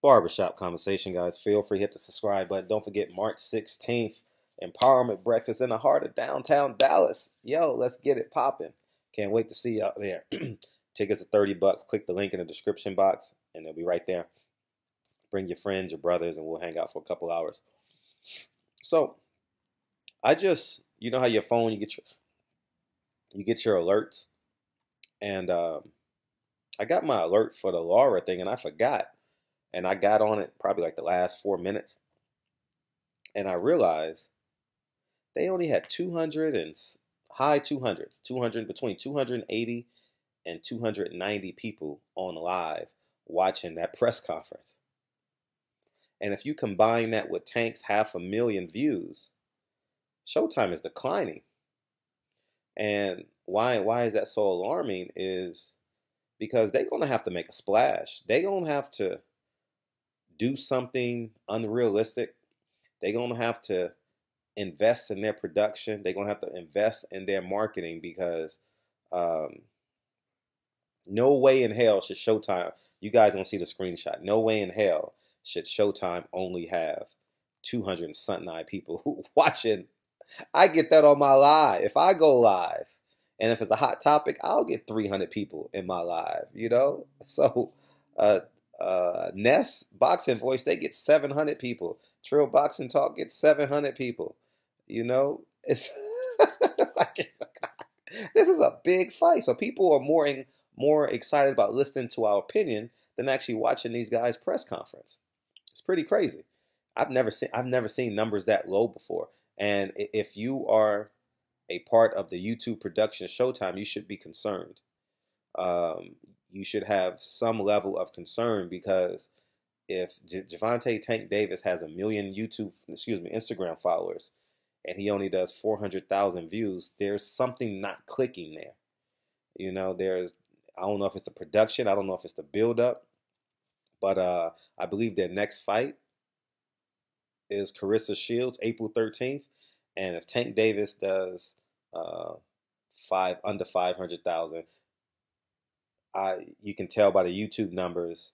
Barbershop conversation, guys. Feel free to hit the subscribe button. Don't forget March 16th, Empowerment Breakfast in the heart of downtown Dallas. Yo, let's get it popping. Can't wait to see you out there. Tickets are $30. Click the link in the description box, and they'll be right there. Bring your friends, your brothers, and we'll hang out for a couple hours. So, you know how your phone, you get your alerts, and I got my alert for the Laura thing, and I forgot. And I got on it probably like the last 4 minutes. And I realized they only had 200 and high 200s, 200 between 280 and 290 people on live watching that press conference. And if you combine that with Tank's 500,000 views, Showtime is declining. And why is that so alarming is because they're going to have to make a splash. They're going to have to do something unrealistic. They're going to have to invest in their production. They're going to have to invest in their marketing because no way in hell should Showtime, you guys don't see the screenshot, no way in hell should Showtime only have 200 and something people watching. I get that on my live. If I go live, and if it's a hot topic, I'll get 300 people in my live, you know? So, Ness Boxing Voice, they get 700 people. Trill Boxing Talk gets 700 people. You know, it's this is a big fight. So people are more excited about listening to our opinion than actually watching these guys' press conference. It's pretty crazy. I've never seen numbers that low before. And if you are a part of the YouTube production Showtime, you should be concerned. You should have some level of concern because if Javante Tank Davis has 1 million Instagram followers, and he only does 400,000 views, there's something not clicking there. You know, I don't know if it's the production, I don't know if it's the build-up, but I believe their next fight is Carissa Shields, April 13th, and if Tank Davis does under 500,000, you can tell by the YouTube numbers,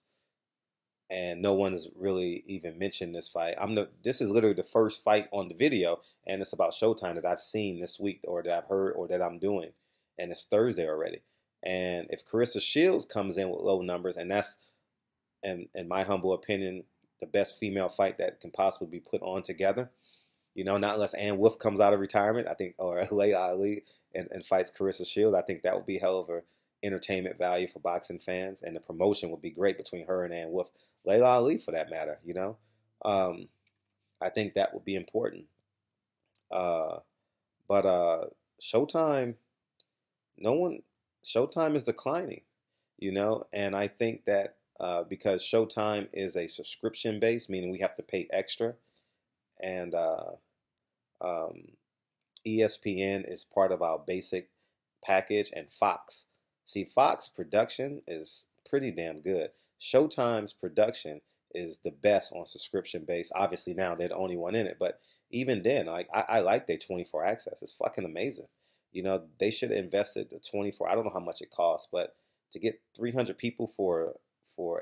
and no one's really even mentioned this fight. This is literally the first fight on the video, and it's about Showtime that I've seen this week, or that I've heard, or that I'm doing, and it's Thursday already. And if Carissa Shields comes in with low numbers, and that's, in my humble opinion, the best female fight that can possibly be put on together, you know, not unless Ann Wolf comes out of retirement, I think, or Layla Ali and fights Carissa Shields, I think that would be hell of a entertainment value for boxing fans, and the promotion would be great between her and Ann Wolf, Layla Ali for that matter. You know, I think that would be important. But Showtime, Showtime is declining. You know, and I think that because Showtime is a subscription base, meaning we have to pay extra, and ESPN is part of our basic package, and Fox. See, Fox production is pretty damn good. Showtime's production is the best on subscription base. Obviously now they're the only one in it, but even then, I like their 24 access. It's fucking amazing. You know, they should have invested the 24. I don't know how much it costs, but to get 300 people for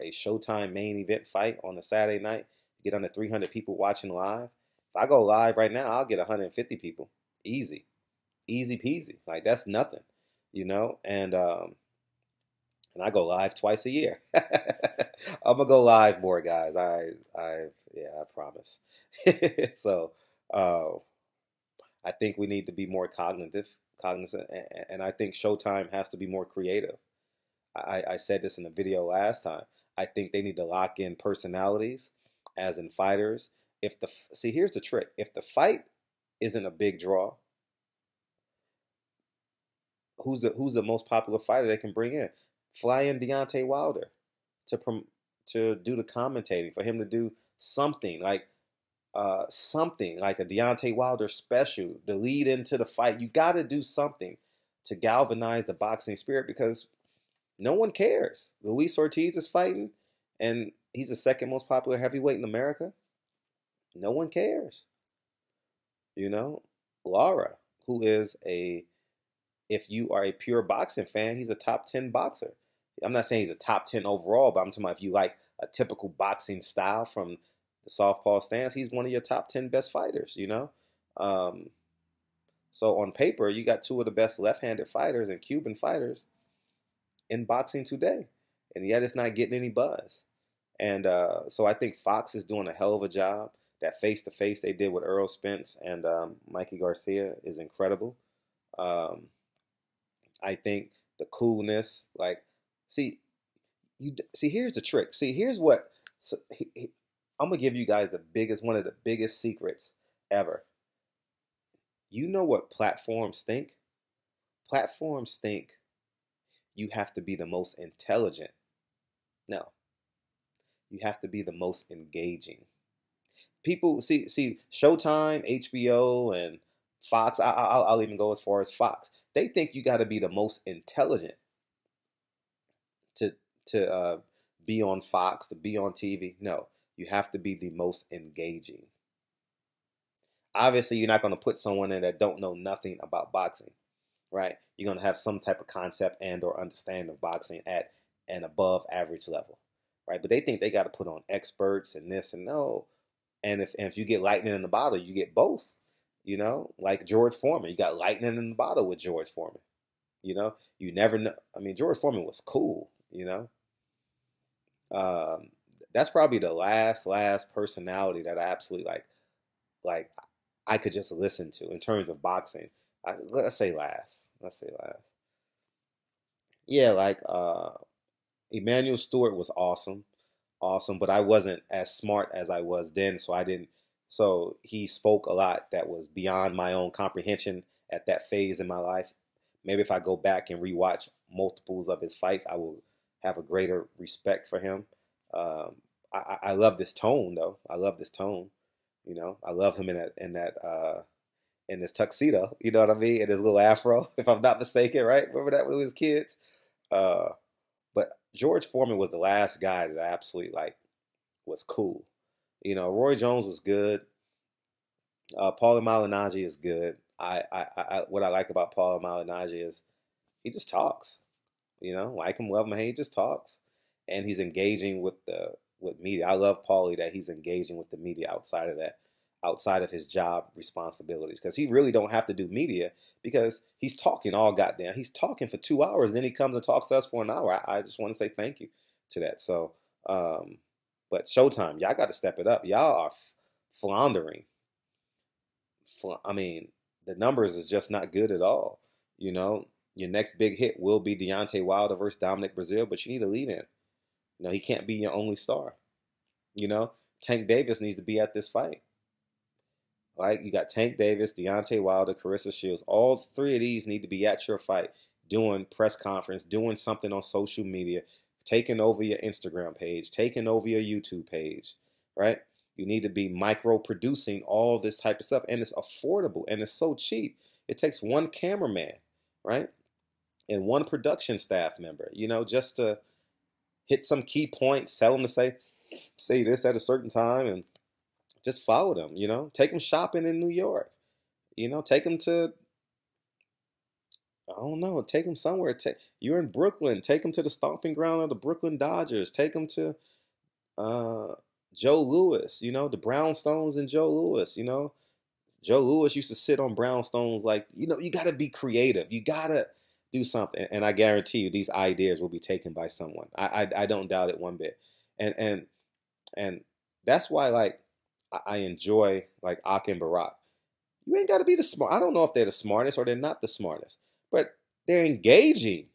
a Showtime main event fight on a Saturday night, get under 300 people watching live. If I go live right now, I'll get 150 people. Easy peasy. Like, that's nothing. You know, and I go live twice a year. I'm gonna go live more, guys. I promise. So, I think we need to be more cognizant, and I think Showtime has to be more creative. I said this in the video last time. I think they need to lock in personalities, as in fighters. Here's the trick: if the fight isn't a big draw, who's the most popular fighter they can bring in? Fly in Deontay Wilder to do the commentating, for him to do something like a Deontay Wilder special, the lead into the fight. You got to do something to galvanize the boxing spirit, because no one cares. Luis Ortiz is fighting, and he's the second most popular heavyweight in America. No one cares. You know, Lara, who is if you are a pure boxing fan, he's a top 10 boxer. I'm not saying he's a top 10 overall, but I'm talking about if you like a typical boxing style from the southpaw stance, he's one of your top 10 best fighters, you know? Um, so on paper, you got two of the best left-handed fighters and Cuban fighters in boxing today. And yet it's not getting any buzz. And so I think Fox is doing a hell of a job. That face-to-face they did with Earl Spence and Mikey Garcia is incredible. Um, I think the coolness, like, see, here's the trick. See, here's what I'm gonna give you guys one of the biggest secrets ever. You know what platforms think? Platforms think you have to be the most intelligent. No, you have to be the most engaging. People see Showtime, HBO, and Fox. I'll even go as far as Fox. They think you got to be the most intelligent to be on Fox, to be on TV. No, you have to be the most engaging. Obviously, you're not going to put someone in that don't know nothing about boxing, right? You're going to have some type of concept and or understanding of boxing at an above average level, right? But they think they got to put on experts and this and no. And if you get lightning in the bottle, you get both. You know, like George Foreman, you got lightning in the bottle with George Foreman. You know, you never know. I mean, George Foreman was cool. You know, that's probably the last personality that I absolutely like I could just listen to in terms of boxing. Let's say last. Yeah, like Emmanuel Stewart was awesome, but I wasn't as smart as I was then, so I didn't. So he spoke a lot that was beyond my own comprehension at that phase in my life. Maybe if I go back and rewatch multiples of his fights, I will have a greater respect for him. I love this tone though. I love this tone. You know, I love him in this tuxedo. You know what I mean? And his little afro, if I'm not mistaken, right? Remember that when we was kids? But George Foreman was the last guy that I absolutely was cool. You know, Roy Jones was good. Paulie Malignaggi is good. What I like about Paulie Malignaggi is he just talks. You know, like him, love him, he just talks, and he's engaging with media. I love Paulie that he's engaging with the media outside of his job responsibilities, because he really don't have to do media because he's talking all goddamn. He's talking for 2 hours, and then he comes and talks to us for an hour. I just want to say thank you to that. So, but Showtime, y'all got to step it up. Y'all are floundering. I mean, the numbers is just not good at all. You know, your next big hit will be Deontay Wilder versus Dominic Breazeale, but you need a lead-in. You know, he can't be your only star. You know, Tank Davis needs to be at this fight. Like, you got Tank Davis, Deontay Wilder, Carissa Shields. All three of these need to be at your fight, doing press conference, doing something on social media, taking over your Instagram page, taking over your YouTube page, right? You need to be micro-producing all this type of stuff. And it's affordable, and it's so cheap. It takes one cameraman, right? And one production staff member, you know, just to hit some key points, tell them to say this at a certain time, and just follow them, you know. Take them shopping in New York. You know, take them to, I don't know, take them somewhere. You're in Brooklyn. Take them to the stomping ground of the Brooklyn Dodgers. Take them to Joe Louis, you know, the Brownstones and Joe Louis, you know. Joe Louis used to sit on brownstones like, you know, you got to be creative. You got to do something. And I guarantee you these ideas will be taken by someone. I don't doubt it one bit. And that's why, like, I enjoy, like, Ak and Barack. You ain't got to be the smart. I don't know if they're the smartest or they're not the smartest, but they're engaging.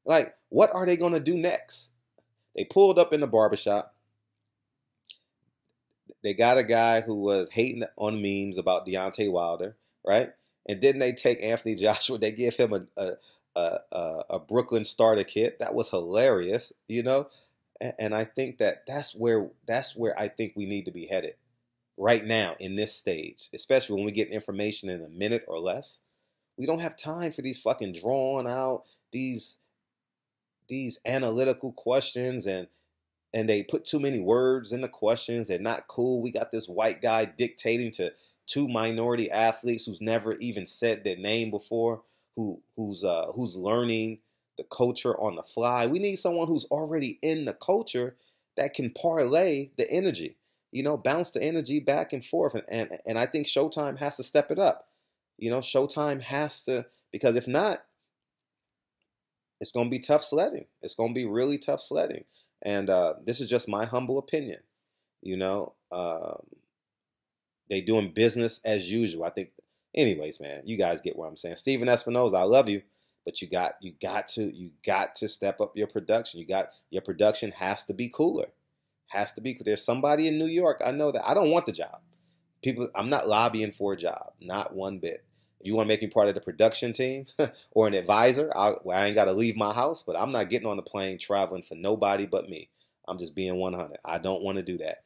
Like, what are they going to do next? They pulled up in the barbershop. They got a guy who was hating on memes about Deontay Wilder, right? And didn't they take Anthony Joshua? They give him a Brooklyn starter kit. That was hilarious, you know. And I think that's where I think we need to be headed right now in this stage, especially when we get information in a minute or less. We don't have time for these fucking drawn out these analytical questions, and they put too many words in the questions. They're not cool. We got this white guy dictating to two minority athletes who's never even said their name before, who's learning the culture on the fly. We need someone who's already in the culture that can parlay the energy, bounce the energy back and forth. And I think Showtime has to step it up. Showtime has to, because if not, it's going to be tough sledding. It's going to be really tough sledding. And this is just my humble opinion. You know, they doing business as usual. I think, anyways, man, you guys get what I'm saying. Steven Espinoza, I love you, but you got to step up your production. Your production has to be cooler. Has to be. There's somebody in New York. I know that. I don't want the job. I'm not lobbying for a job, not one bit. If you want to make me part of the production team or an advisor, I ain't got to leave my house, but I'm not getting on the plane traveling for nobody but me. I'm just being 100. I don't want to do that.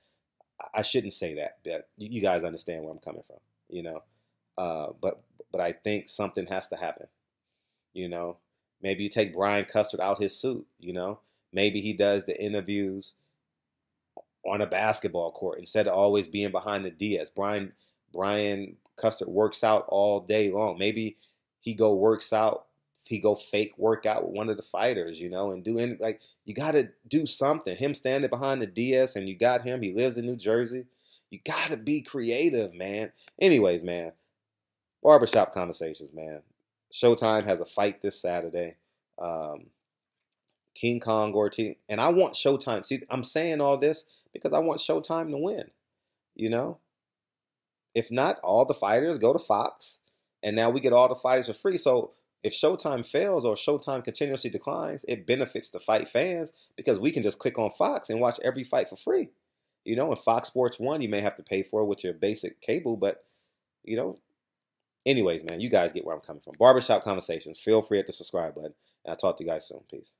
I shouldn't say that, but you guys understand where I'm coming from, But I think something has to happen, Maybe you take Brian Custard out his suit, Maybe he does the interviews on a basketball court instead of always being behind the DS. Brian Custard works out all day long. Maybe he go fake workout with one of the fighters, and you got to do something. Him standing behind the DS and you got him. He lives in New Jersey. You got to be creative, man. Anyways, man, barbershop conversations, man. Showtime has a fight this Saturday. King Kong Ortiz. And I want Showtime. See, I'm saying all this because I want Showtime to win, If not, all the fighters go to Fox, and now we get all the fighters for free. So if Showtime fails or Showtime continuously declines, it benefits the fight fans because we can just click on Fox and watch every fight for free. And Fox Sports 1, you may have to pay for with your basic cable, but, anyways, man, you guys get where I'm coming from. Barbershop Conversations. Feel free to hit the subscribe button, and I'll talk to you guys soon. Peace.